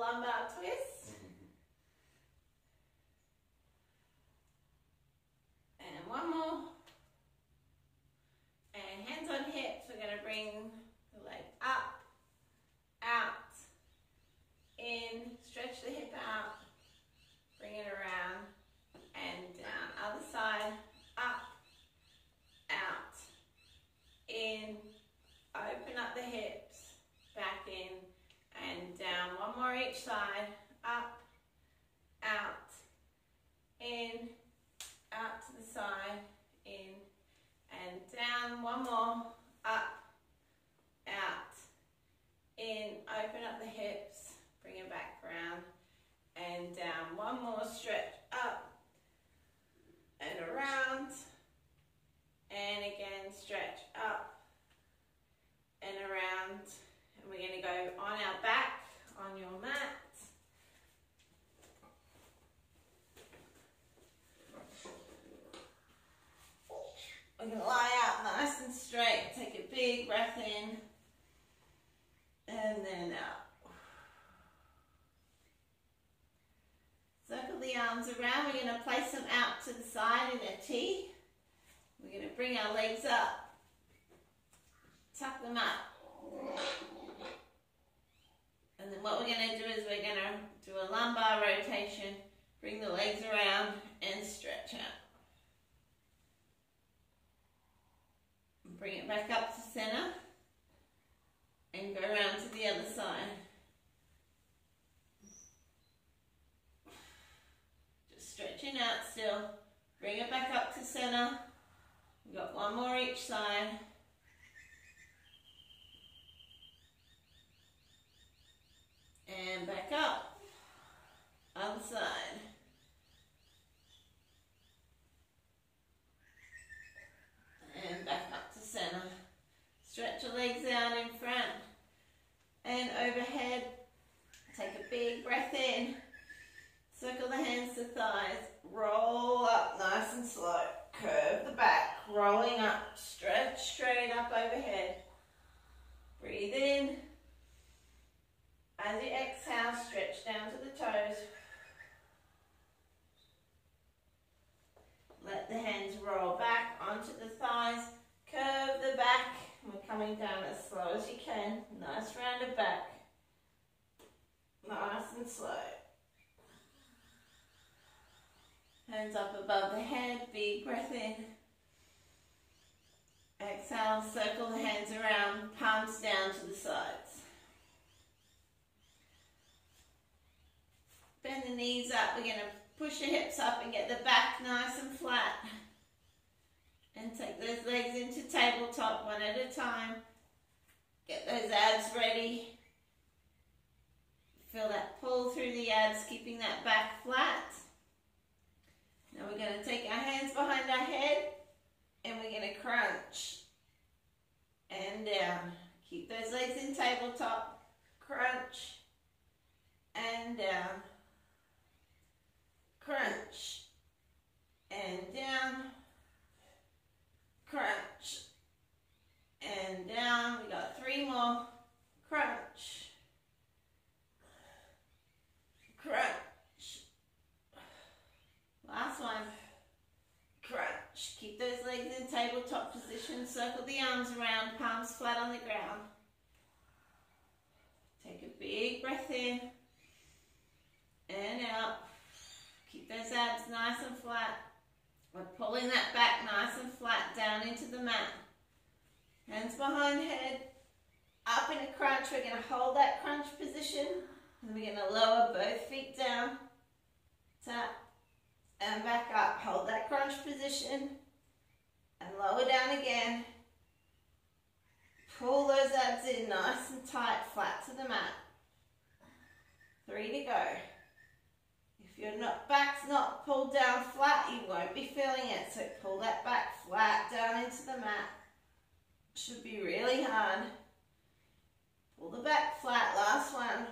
lumbar twist. And one more. And hands on hips, we're going to bring the leg up, out, in, stretch the hip out, bring it around, and down. Other side, up, out, in, open up the hips, back in, and down. One more each side, up, out, in, out to the side, in, and down. One more, up, out, in, open up the hips, bring it back around, and down. One more stretch, up, and around, and again, stretch up, and around. And we're going to go on our back, on your mat. We're going to lie out nice and straight. Take a big breath in, and then out. Circle the arms around. We're going to place them out to the side in a T. We're going to bring our legs up, tuck them up. And then what we're going to do is we're going to do a lumbar rotation, bring the legs around and stretch out. Bring it back up to center and go around to the other side. Just stretching out still. Bring it back up to center. We've got one more each side. And back up. Other side. And back up to center. Stretch your legs out in front and overhead. Take a big breath in. Circle the hands to thighs. Roll up nice and slow. Curve the back. Rolling up. Stretch straight up overhead. Breathe in. As you exhale, stretch down to the toes. Let the hands roll back onto the thighs. Curve the back. We're coming down as slow as you can. Nice rounded back. Nice and slow. Hands up above the head. Big breath in. Exhale, circle the hands around. Palms down to the sides. Bend the knees up. We're going to push the hips up and get the back nice and flat. And take those legs into tabletop one at a time. Get those abs ready. Feel that pull through the abs, keeping that back flat. Now we're going to take our hands behind our head and we're going to crunch and down. Keep those legs in tabletop. Crunch and down. Crunch and down. Crunch and down. We got 3 more. Crunch. Crunch. Last one. Crunch. Keep those legs in tabletop position. Circle the arms around, palms flat on the ground. Take a big breath in and out. Keep those abs nice and flat. We're pulling that back nice and flat down into the mat. Hands behind head. Up in a crunch. We're going to hold that crunch position. And we're going to lower both feet down. Tap. And back up. Hold that crunch position. And lower down again. Pull those abs in nice and tight. Flat to the mat. 3 to go. If your back's not pulled down flat, you won't be feeling it. So pull that back flat down into the mat. Should be really hard. Pull the back flat. Last one.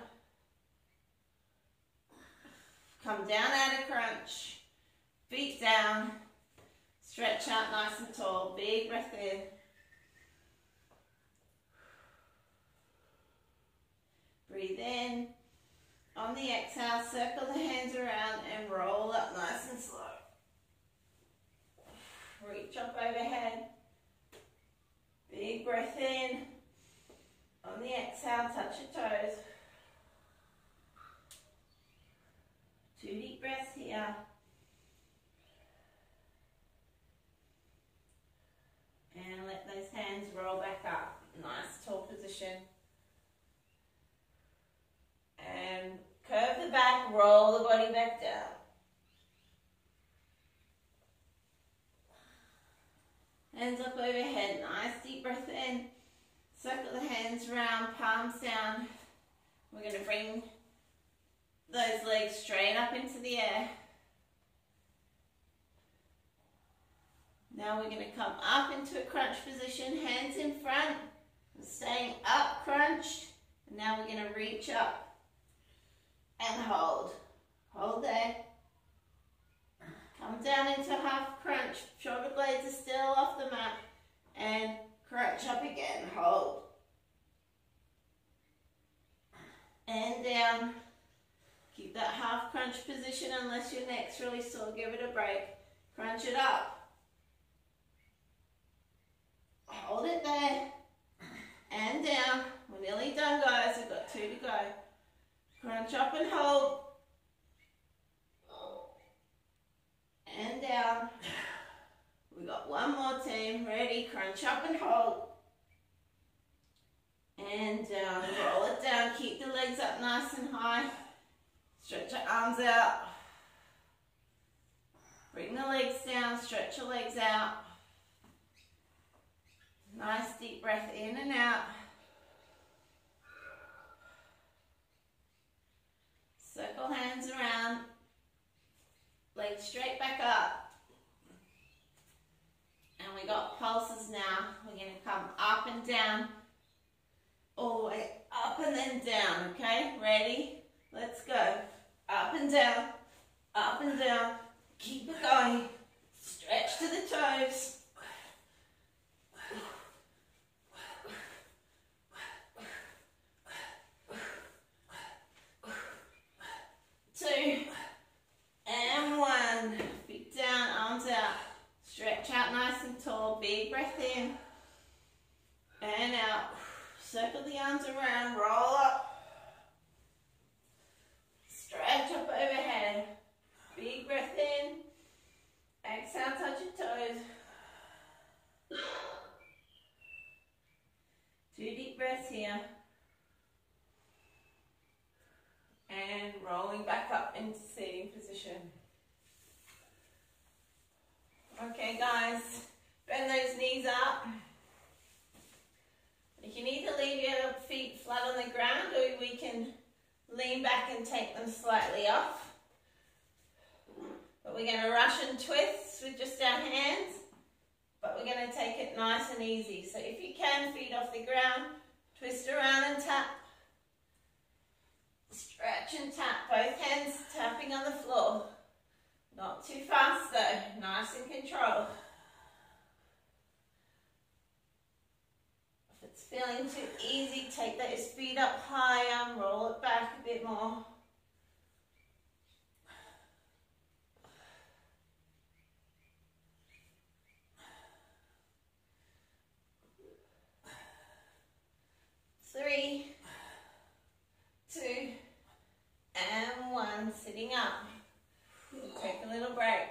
Come down out of crunch. Feet down. Stretch out nice and tall. Big breath in. Breathe in. On the exhale, circle the hands around and roll up nice and slow. Reach up overhead. Big breath in. On the exhale, touch your toes. 2 deep breaths here. And let those hands roll back up. Nice tall position. And curve the back, roll the body back down. Hands up overhead, nice deep breath in. Circle the hands around, palms down. We're going to bring those legs straight up into the air. Now we're going to come up into a crunch position, hands in front, staying up crunched. And now we're going to reach up and hold. Hold there. Come down into half crunch. Shoulder blades are still off the mat. And crunch up again. Hold. And down. Keep that half crunch position unless your neck's really sore. Give it a break. Crunch it up. Hold it there. And down. We're nearly done, guys. We've got 2 to go. Crunch up and hold. And down. We got 1 more, team. Ready? Crunch up and hold. And down. Roll it down. Keep the legs up nice and high. Stretch your arms out. Bring the legs down. Stretch your legs out. Nice deep breath in and out. Circle hands around. Legs straight back up. And we got pulses now. We're going to come up and down. All the way up and then down, okay? Ready? Let's go. Up and down. Up and down. Keep it going. Stretch to the toes. 2 and 1. Feet down, arms out. Stretch out nice and tall. Big breath in and out. Circle the arms around. Roll up. Stretch up overhead. Big breath in. Exhale, touch your toes. 2 deep breaths here. And rolling back up into seating position. Okay, guys, bend those knees up. You can either leave your feet flat on the ground or we can lean back and take them slightly off. But we're going to rush and twist with just our hands, but we're going to take it nice and easy. So if you can, feet off the ground, twist around and tap. Stretch and tap, both hands tapping on the floor. Not too fast though, nice and controlled. If it's feeling too easy, take those feet up higher, roll it back a bit more. Three, 2, and 1. Sitting up. Take a little break.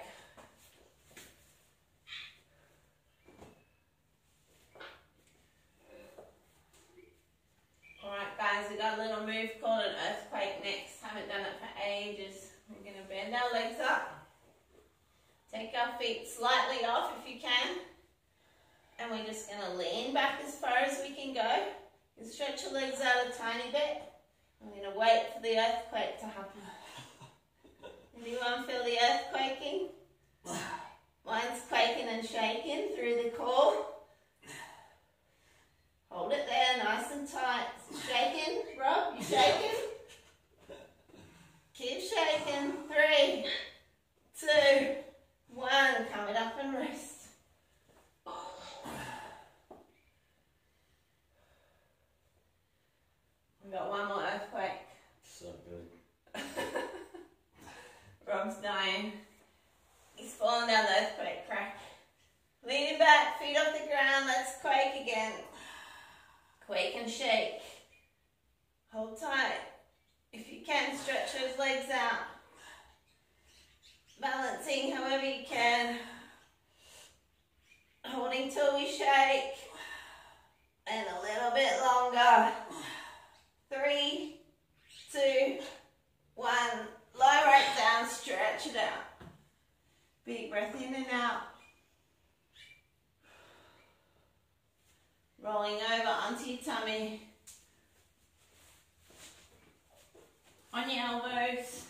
Alright guys, we got a little move called an earthquake next. Haven't done it for ages. We're going to bend our legs up. Take our feet slightly off if you can. And we're just going to lean back as far as we can go. You stretch your legs out a tiny bit. I'm going to wait for the earthquake to happen. Anyone feel the earth quaking? Mine's quaking and shaking through the core. Hold it there, nice and tight. Shaking, Rob, you shaking? Keep shaking. 3, 2, 1. Come it up and rest. We've got 1 more earthquake. So good. Quake and shake. Hold tight. If you can, stretch those legs out. Balancing however you can. Holding till we shake. And a little bit longer. 3, 2, 1. Lie right down, stretch it out. Big breath in and out. Rolling over onto your tummy. On your elbows.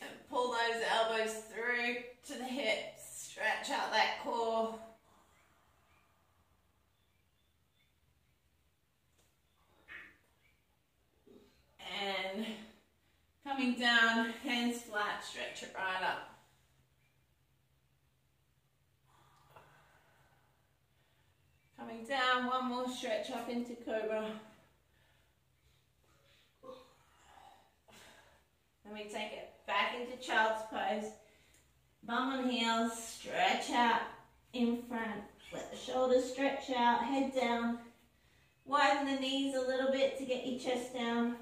And pull those elbows through to the hips. Stretch out that core. And coming down, hands flat, stretch it right up. Coming down, one more stretch up into Cobra. Then we take it back into Child's Pose. Bum on heels, stretch out in front. Let the shoulders stretch out, head down. Widen the knees a little bit to get your chest down.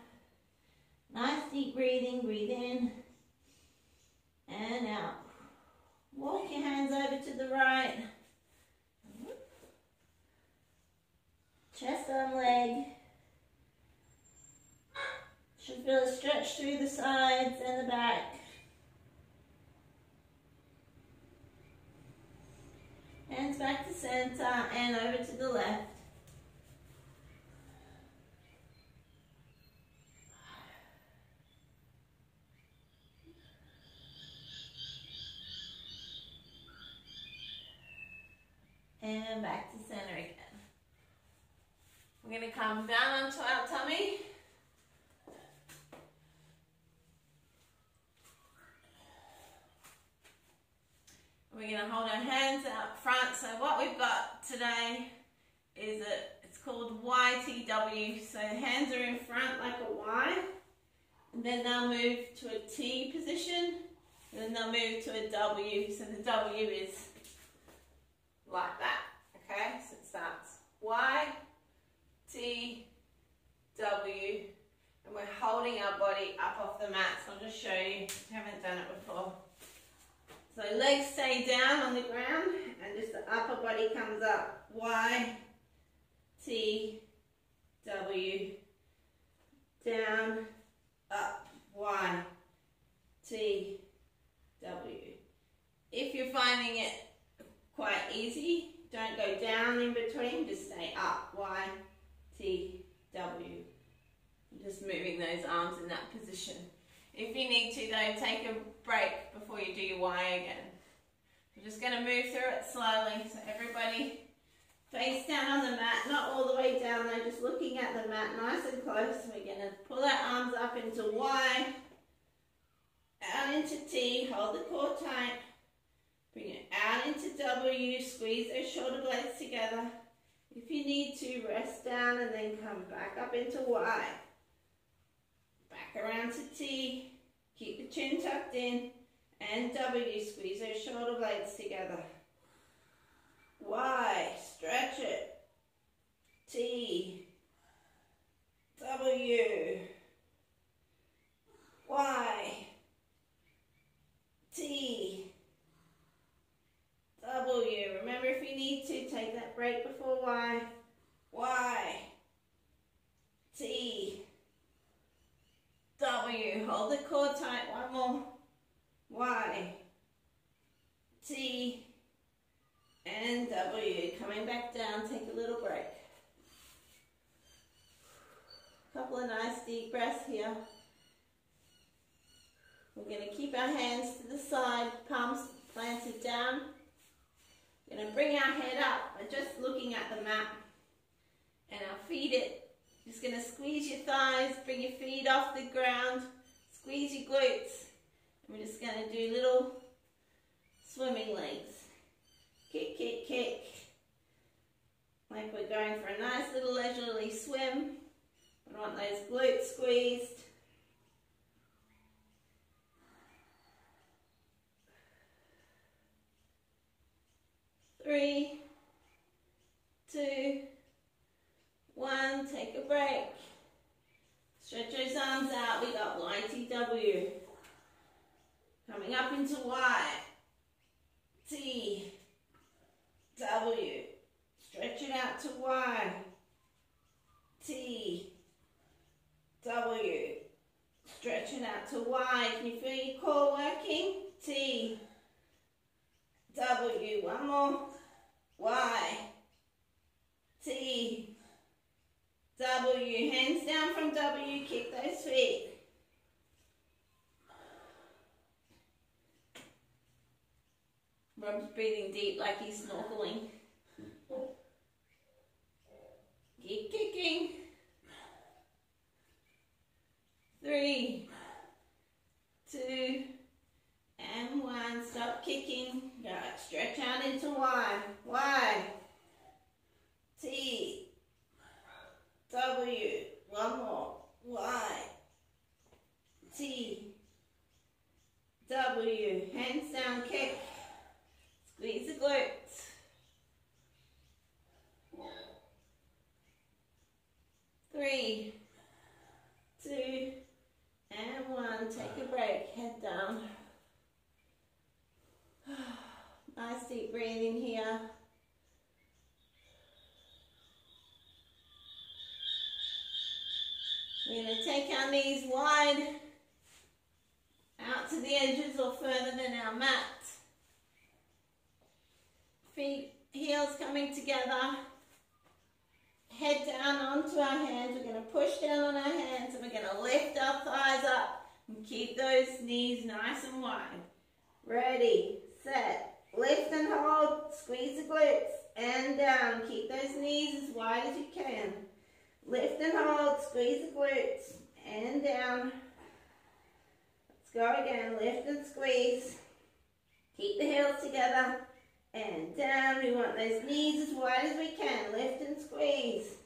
Nice deep breathing, breathe in and out. Walk your hands over to the right. Chest on leg. Should feel a stretch through the sides and the back. Hands back to center and over to the left. And back to center again. We're going to come down onto our tummy. We're going to hold our hands out front. So what we've got today is it's called YTW. So hands are in front like a Y. And then they'll move to a T position. And then they'll move to a W. So the W is like that. Okay, so it starts Y, T, W, and we're holding our body up off the mat. So I'll just show you if you haven't done it before. So legs stay down on the ground and just the upper body comes up. Y, T, W, down, up, Y, T, W. If you're finding it quite easy, don't go down in between, just stay up, Y, T, W. Just moving those arms in that position. If you need to though, take a break before you do your Y again. We're just going to move through it slowly. So everybody face down on the mat, not all the way down though, just looking at the mat nice and close. We're going to pull our arms up into Y, out into T, hold the core tight. Bring it out into W, squeeze those shoulder blades together. If you need to, rest down and then come back up into Y. Back around to T, keep the chin tucked in, and W, squeeze those shoulder blades together. Y, stretch it. T, W, Y, T, W. Remember, if you need to, take that break before Y. Y, T, W. Hold the core tight. One more. Y, T, and W. Coming back down. Take a little break. Couple of nice deep breaths here. We're going to keep our hands to the side, palms planted down. We're going to bring our head up. We're just looking at the mat. And our feet, just going to squeeze your thighs, bring your feet off the ground, squeeze your glutes. And we're just going to do little swimming legs. Kick, kick, kick. Like we're going for a nice little leisurely swim. We want those glutes squeezed. Three, two, one. down, take a break. Stretch those arms out, we got YTW. Coming up into Y, T, W. Stretch it out to Y, T, W. Stretch it out to Y. Can you feel your core working? T, W. One more. Y, T, W. Hands down from W. Kick those feet. Rob's breathing deep like he's snorkeling. Keep kicking. 3, 2, and 1. Stop kicking. Go. Stretch out into Y. Y. T. W. One more. Y. T. W. Hands down, kick. Squeeze the glutes. 3, 2, and 1. Take a break. Head down. Nice deep breathing here. We're going to take our knees wide out to the edges or further than our mat. Feet, heels coming together. Head down onto our hands. We're going to push down on our hands and we're going to lift our thighs up and keep those knees nice and wide. Ready, set, lift and hold, squeeze the glutes and down. Keep those knees as wide as you can. Lift and hold, squeeze the glutes and down. Let's go again, lift and squeeze. Keep the heels together and down. We want those knees as wide as we can. Lift and squeeze.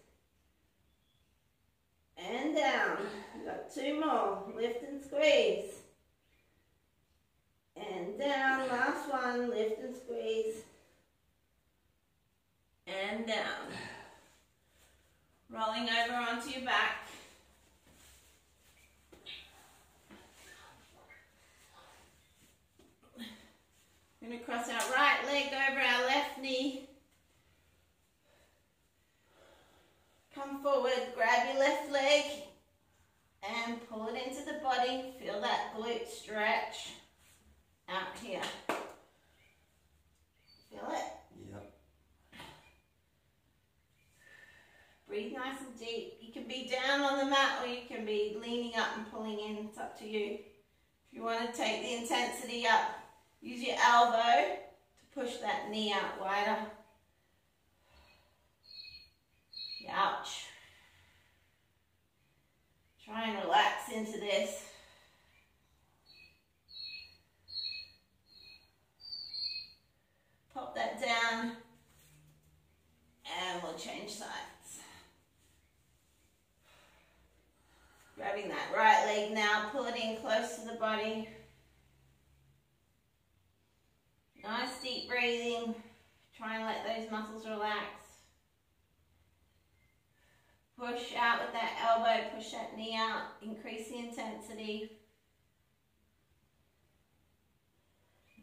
And down. We've got 2 more. Lift and squeeze. And down. Last one. Lift and squeeze. And down. Rolling over onto your back. We're going to cross our right leg over our left knee. Come forward, grab your left leg and pull it into the body. Feel that glute stretch out here. Feel it? Yep. Breathe nice and deep. You can be down on the mat or you can be leaning up and pulling in. It's up to you. If you want to take the intensity up, use your elbow to push that knee out wider. Ouch. Try and relax into this. Pop that down and we'll change sides. Grabbing that right leg now, pull it in close to the body. Nice deep breathing. Try and let those muscles relax. Push out with that elbow, push that knee out, increase the intensity.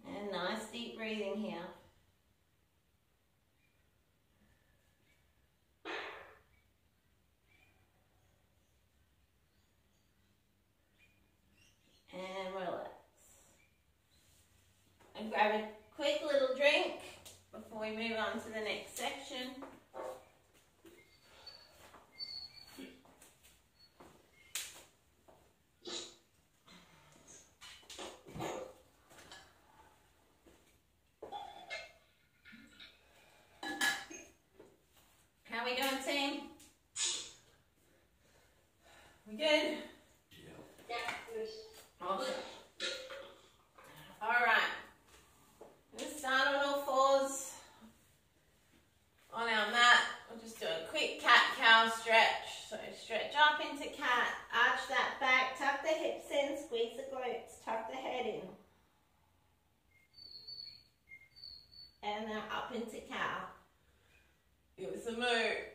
And nice deep breathing here. And relax. And grab a quick little drink before we move on to the next section. How we doing, team? We good? Yeah. Awesome. Alright. Let's start on all fours on our mat. We'll just do a quick cat-cow stretch. So stretch up into cat, arch that back, tuck the hips in, squeeze the glutes, tuck the head in. And now up into cow. Give us a move.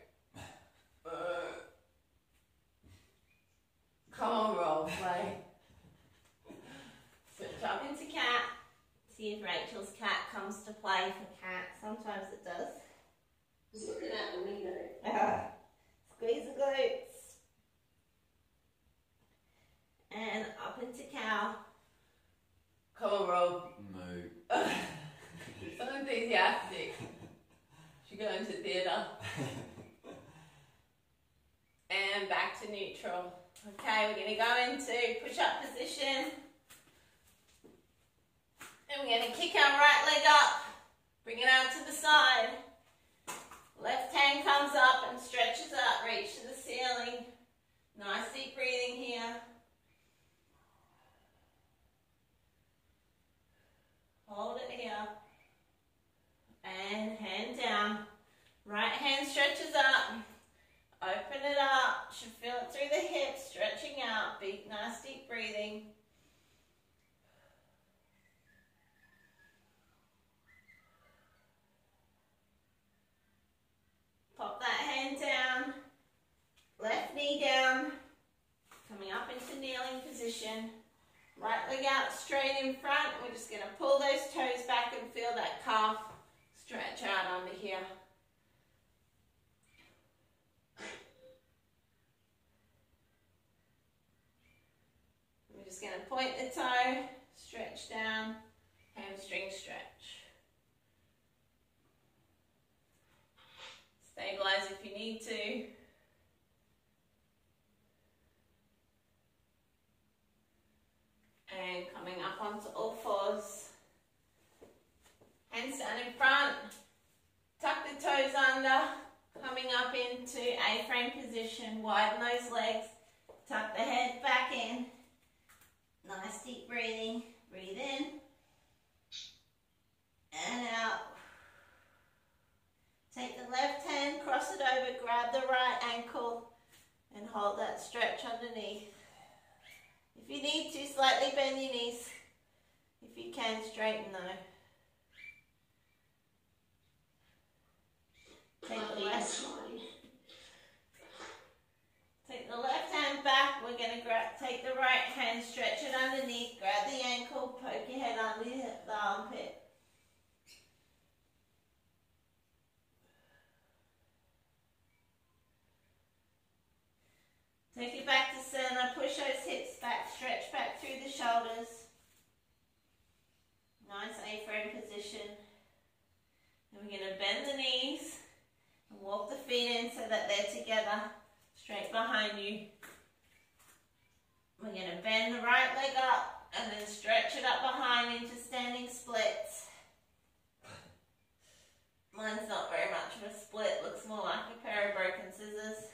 to neutral. Okay, we're going to go into push-up position. And we're going to kick our right leg up, bring it out to the side. Left hand comes up and stretches up, reach to the ceiling. Nice deep breathing here. Hold it here. And hand down. Right hand stretches up. Open it up. Should feel it through the hips, stretching out. Big, nice deep breathing. Pop that hand down. Left knee down. Coming up into kneeling position. Right leg out straight in front. We're just going to pull those toes back and feel that calf stretch out under here. We're just going to point the toe, stretch down, hamstring stretch. Stabilize if you need to. And coming up onto all fours. Hands down in front. Tuck the toes under. Coming up into A-frame position. Widen those legs. Tuck the head back in. Nice deep breathing. Breathe in. And out. Take the left hand, cross it over, grab the right ankle and hold that stretch underneath. If you need to, slightly bend your knees. If you can, straighten though. Take the left hand back. We're going to take the right hand, stretch it underneath, grab the ankle, poke your head under the armpit. Take it back to center, push those hips back, stretch back through the shoulders. Nice A-frame position. And we're going to bend the knees and walk the feet in so that they're together, straight behind you. We're going to bend the right leg up and then stretch it up behind into standing splits. Mine's not very much of a split, looks more like a pair of broken scissors.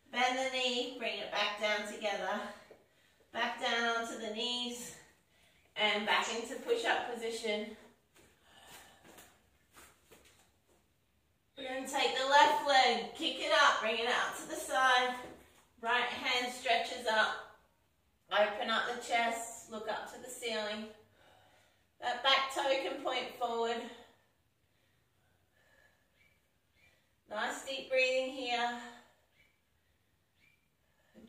Bend the knee, bring it back down together. Back down onto the knees and back into push-up position. We're going to take the left leg, kick it up, bring it out to the side. Right hand stretches up. Open up the chest, look up to the ceiling. That back toe can point forward. Nice deep breathing here.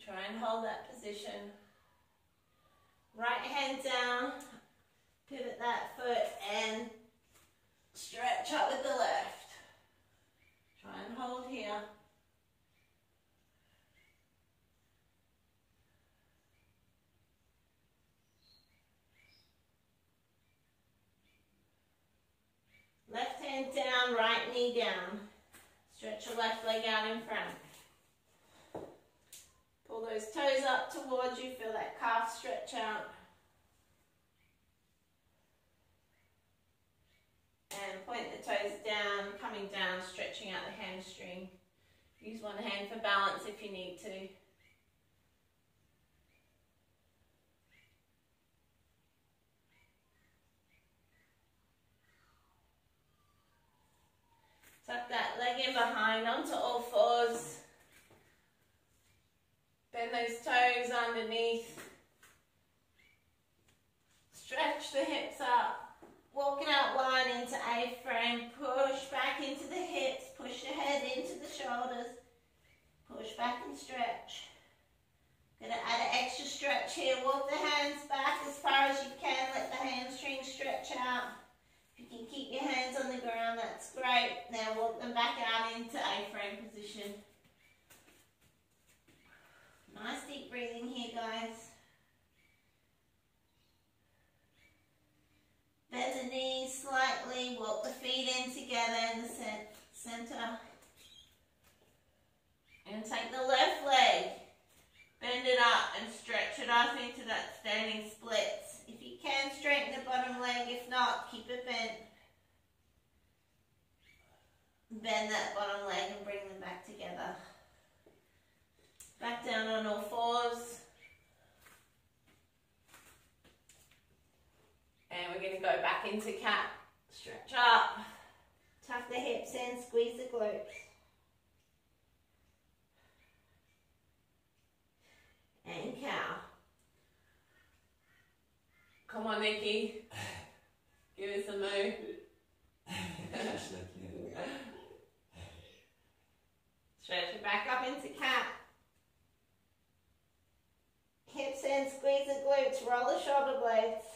Try and hold that position. Right hand down, pivot that foot and stretch up with the left. Try and hold here. Left hand down, right knee down. Stretch your left leg out in front. Pull those toes up towards you, feel that calf stretch out. And point the toes down, coming down, stretching out the hamstring. Use one hand for balance if you need to. Tuck that leg in behind onto all fours. Bend those toes underneath. Stretch the hips up. Walking out wide into A-frame. Push back into the hips. Push your head into the shoulders. Push back and stretch. Going to add an extra stretch here. Walk the hands back as far as you can. Let the hamstring stretch out. If you can keep your hands on the ground, that's great. Now walk them back out into A-frame position. Nice deep breathing here, guys. Bend the knees slightly, walk the feet in together in the center. And take the left leg, it off into that standing splits. If you can, straighten the bottom leg. If not, keep it bent. Bend that bottom leg and bring them back together. Back down on all fours. And we're going to go back into cat. Stretch up. Tuck the hips in, squeeze the glutes. And cow. Come on, Nikki. Give us a move. Stretch it back up into cat. Hips in, squeeze the glutes, roll the shoulder blades.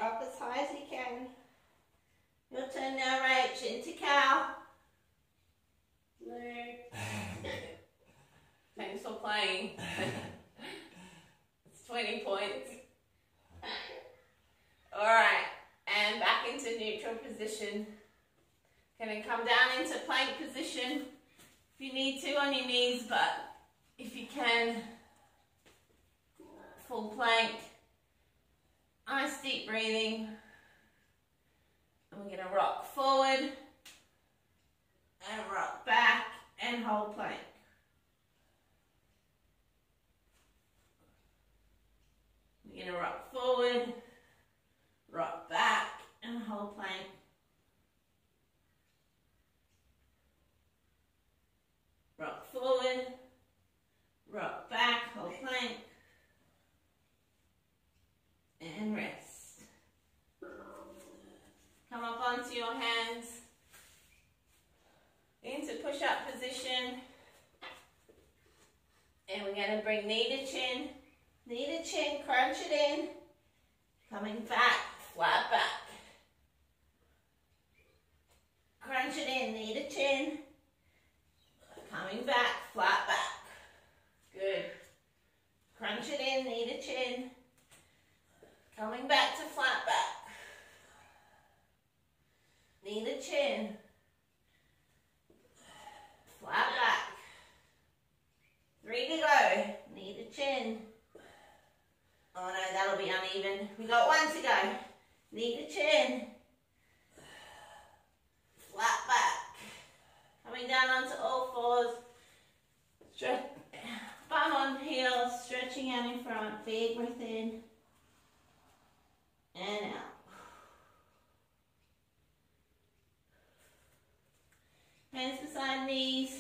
Up as high as you can. Your turn now, Rach, into cow. Thanks for playing. It's 20 points. Alright, and back into neutral position. Gonna come down into plank position if you need to on your knees, but if you can, full plank. Nice deep breathing. And we're gonna rock forward and rock back and hold plank. We're gonna rock forward, rock back and hold plank. Rock forward, rock back, hold plank, and rest. Come up onto your hands into push-up position. And we're going to bring knee to chin, crunch it in, coming back, flat back. Crunch it in, knee to chin, coming back, flat back. Good. Crunch it in, knee to chin, coming back to flat back. Knee to chin, flat back. 3 to go. Knee to chin. Oh no, that'll be uneven. We got 1 to go. Knee to chin, flat back. Coming down onto all fours. Stretch, bum on heels, stretching out in front. Big breath in and out. Hands beside knees.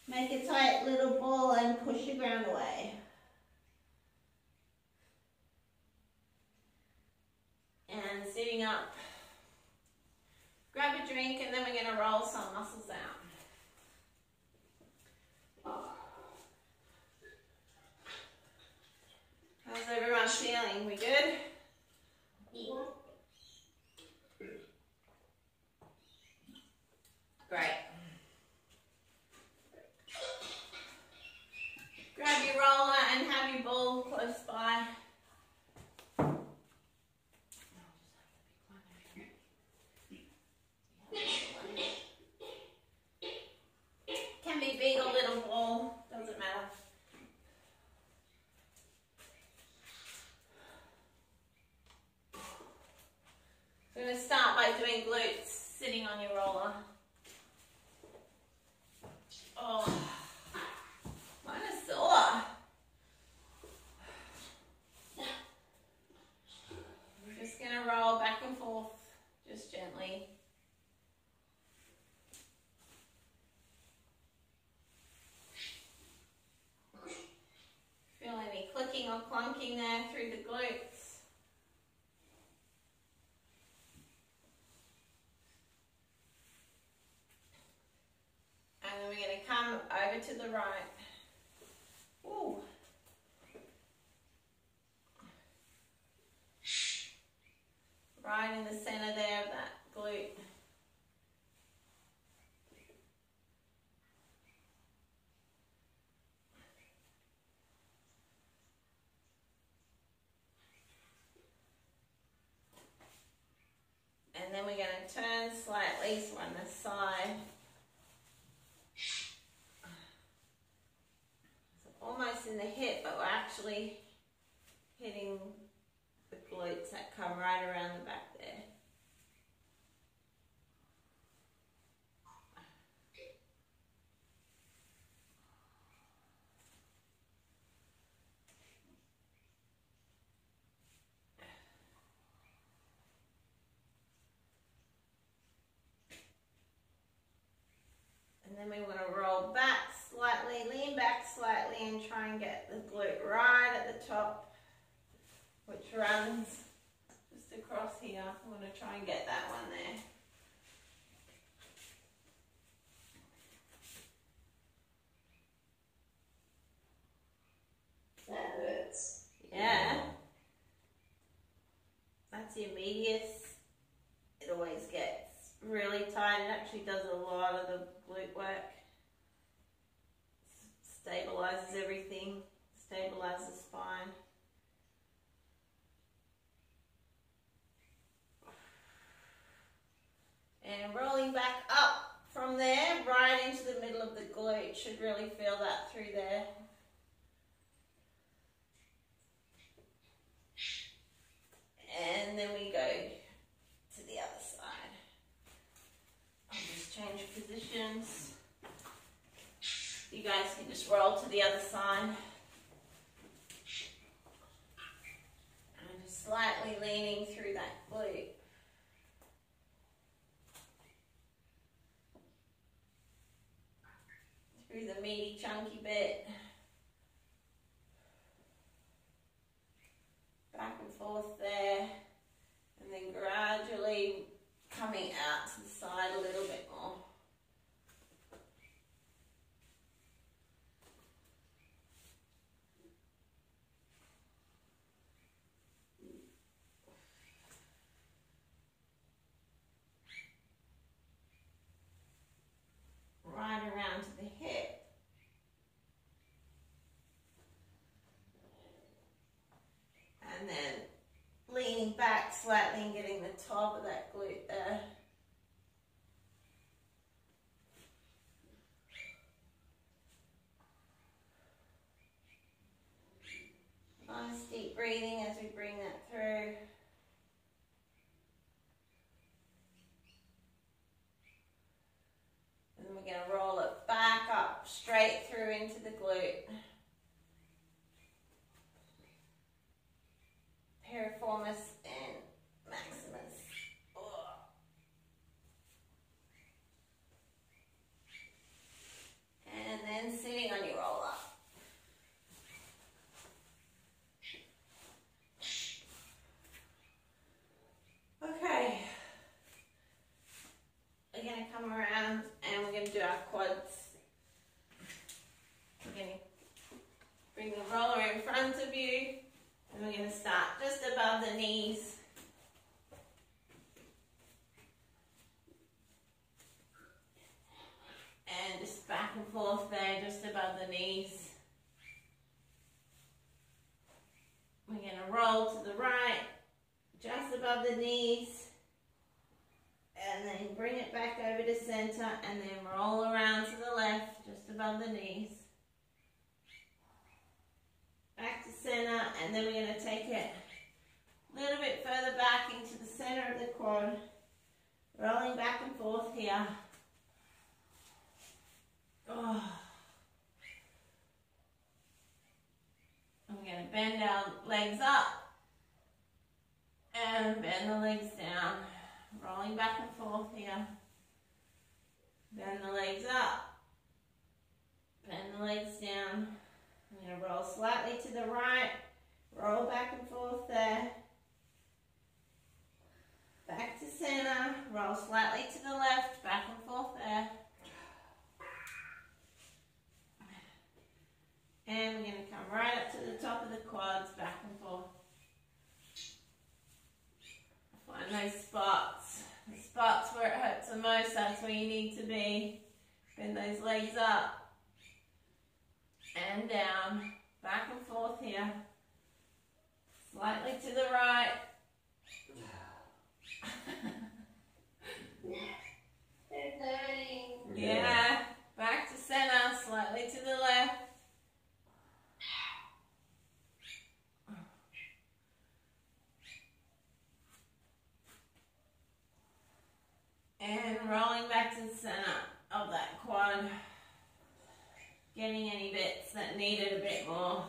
Make a tight little ball and push your ground away. And sitting up. Grab a drink and then we're going to roll some muscles out. How's everyone feeling? We good? Great. Grab your roller and have your ball close by. Can be big or little ball, doesn't matter. So we're going to start by doing glutes, sitting on your roller. Oh, mine is sore. We're just going to roll back and forth, just gently. Feel any clicking or clunking there through the glutes. And then we're going to come over to the right. Ooh. Right in the center there of that glute. And then we're going to turn slightly so on the side. So almost in the hip, but we're actually actually hitting the glutes that come right around the back there. And then we want to roll back slightly, lean back slightly, and try and get the glute right at the top, which runs just across here. I'm going to try and get that one there. That hurts. Yeah. That's your medius. It always gets really tight. It actually does a lot of the glute work. Stabilizes everything. Stabilizes the spine. And rolling back up from there, right into the middle of the glute. Should really feel that through there. And then we go to the other side. I'll just change positions. You guys can just roll to the other side. And just slightly leaning through that glute. Through the meaty, chunky bit. Back and forth there. And then gradually coming out to the side a little bit more. Right around to the hip. And then leaning back slightly and getting the top of that glute there. Nice deep breathing as we bring that through. And then we're going to roll it back up, straight through into the glute. Piriformis and maximus. Oh. And then sitting on your roll up. Okay. We're going to come around and we're going to do our quads. We're going to bring the roller in front of you. And we're going to start just above the knees. And just back and forth there, just above the knees. We're going to roll to the right, just above the knees. And then bring it back over to center and then roll around to the left, just above the knees. Back to center, and then we're going to take it a little bit further back into the center of the quad, rolling back and forth here. Oh. And we're going to bend our legs up and bend the legs down, rolling back and forth here. Bend the legs up, bend the legs down. I'm going to roll slightly to the right, roll back and forth there, back to center, roll slightly to the left, back and forth there. And we're going to come right up to the top of the quads, back and forth. Find those spots. The spots where it hurts the most, that's where you need to be. Bend those legs up. And down, back and forth here, slightly to the right. It's hurting. Yeah, back to center, slightly to the left. getting any bits that needed a bit more.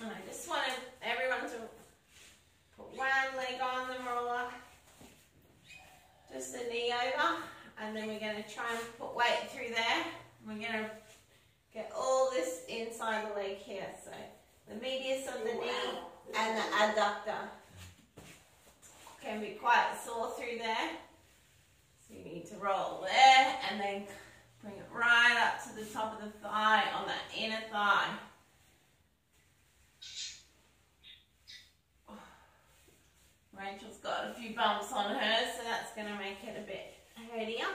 And I just wanted everyone to put one leg on the roller, just the knee over, and then we're going to try and put weight through there. We're going to get all this inside the leg here, so the medius of the knee and the adductor can be quite sore through there. So you need to roll there and then bring it right up to the top of the thigh on that inner thigh. Rachel's got a few bumps on hers, so that's going to make it a bit hurtier.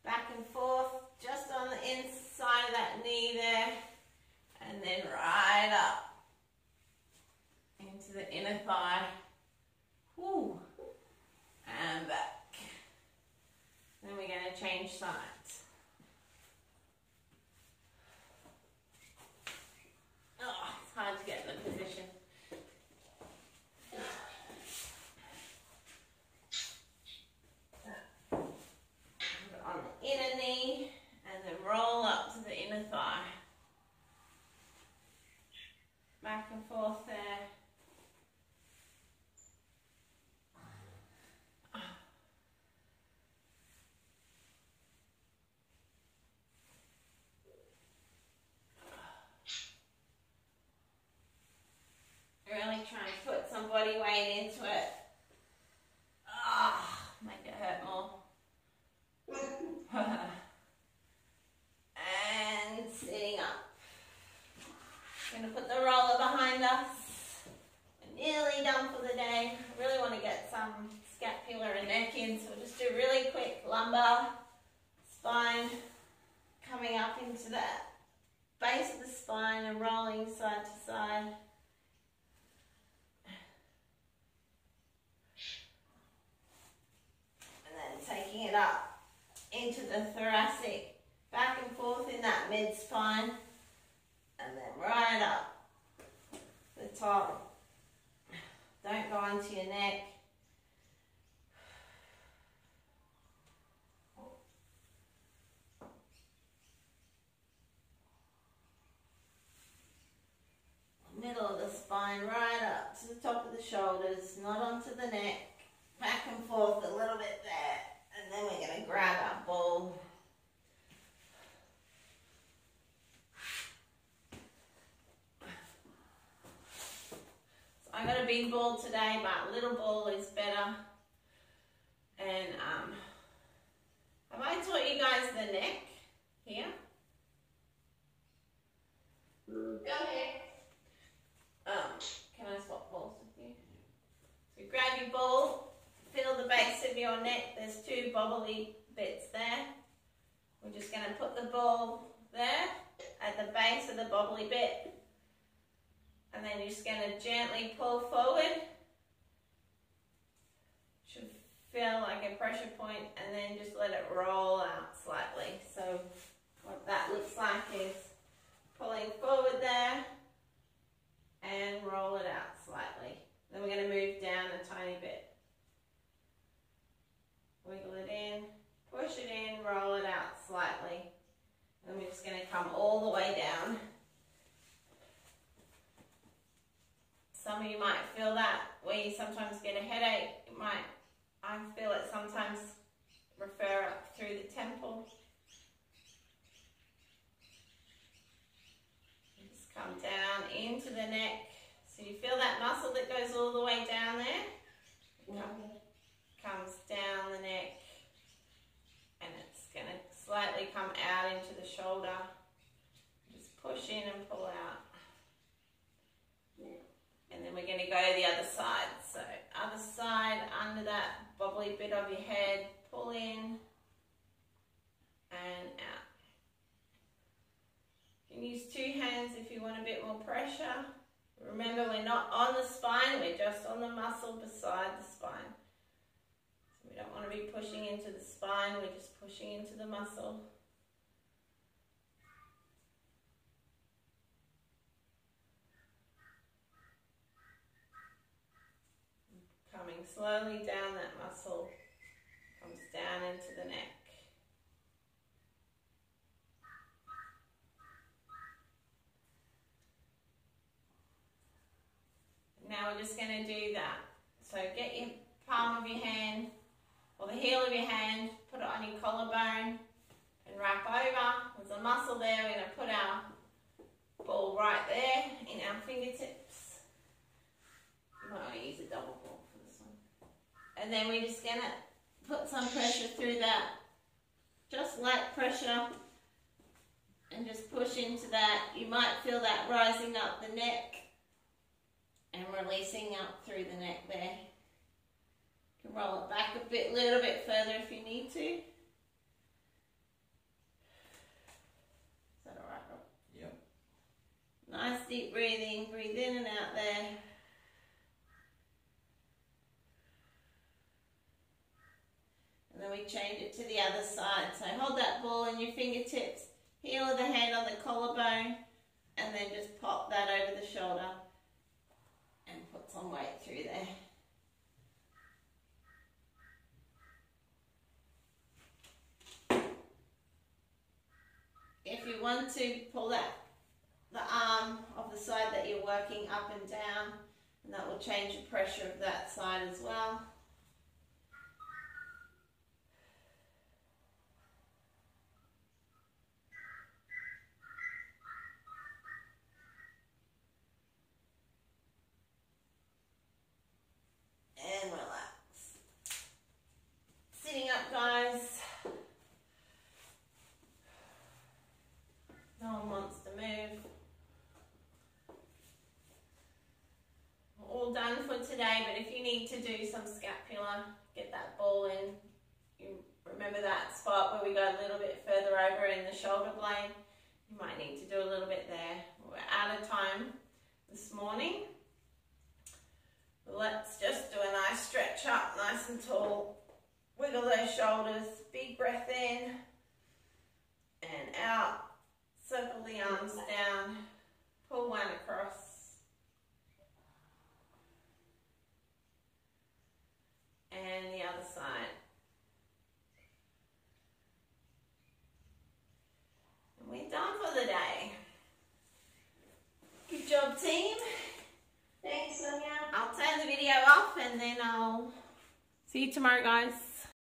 Back and forth, just on the inside of that knee there, and then right up into the inner thigh. Woo. And back. Then we're going to change sides. Oh, it's hard to get in the position. On the inner knee, and then roll up to the inner thigh. Back and forth there. Really try and put some body weight into it. Ah, make it hurt more. And sitting up. I'm going to put the roller behind us. We're nearly done for the day. I really want to get some scapular and neck in, so we'll just do really quick lumbar, spine, coming up into that base of the spine and rolling side to side. Taking it up into the thoracic, back and forth in that mid-spine, and then right up the top. Don't go onto your neck. Middle of the spine, right up to the top of the shoulders, not onto the neck. Back and forth a little bit there. And then we're going to grab our ball. So I got a big ball today, but a little ball is better. And have I taught you guys the neck here? Go ahead. Can I swap balls with you? So grab your ball. Feel the base of your neck, there's two bobbly bits there. We're just going to put the ball there at the base of the bobbly bit. And then you're just going to gently pull forward. Should feel like a pressure point, and then just let it roll out slightly. So what that looks like is pulling forward there and roll it out slightly. Then we're going to move down a tiny bit. Wiggle it in, push it in, roll it out slightly. And we're just going to come all the way down. Some of you might feel that where you sometimes get a headache. I feel it sometimes refer up through the temple. Just come down into the neck. So you feel that muscle that goes all the way down there? Comes down the neck, and it's going to slightly come out into the shoulder. Just push in and pull out. And then we're going to go to the other side. So other side, under that bobbly bit of your head, pull in and out. You can use two hands if you want a bit more pressure. Remember, we're not on the spine, we're just on the muscle beside the spine. We don't want to be pushing into the spine, we're just pushing into the muscle. slowly down that muscle, comes down into the neck. Now we're just going to do that. So get your palm of your hand, or the heel of your hand, put it on your collarbone and wrap over. There's a muscle there. We're going to put our ball right there in our fingertips. You might want to use a double ball for this one. And then we're just going to put some pressure through that. Just light pressure. And just push into that. You might feel that rising up the neck and releasing up through the neck there. You can roll it back a bit, little bit further if you need to. Is that alright, Rob? Yep. Nice deep breathing. Breathe in and out there. And then we change it to the other side. So hold that ball in your fingertips, heel of the hand on the collarbone, and then just pop that over the shoulder and put some weight through there. If you want to pull the arm of the side that you're working up and down, and that will change the pressure of that side as well. And relax. Sitting up, guys. No one wants to move. We're all done for today, but if you need to do some scapula, get that ball in. You remember that spot where we go a little bit further over in the shoulder blade? You might need to do a little bit there. We're out of time this morning. Let's just do a nice stretch up, nice and tall. Wiggle those shoulders, big breath in and out. Circle the arms down, pull one across. And the other side. And we're done for the day. Good job, team. Thanks, Sonia. I'll turn the video off and then I'll see you tomorrow, guys.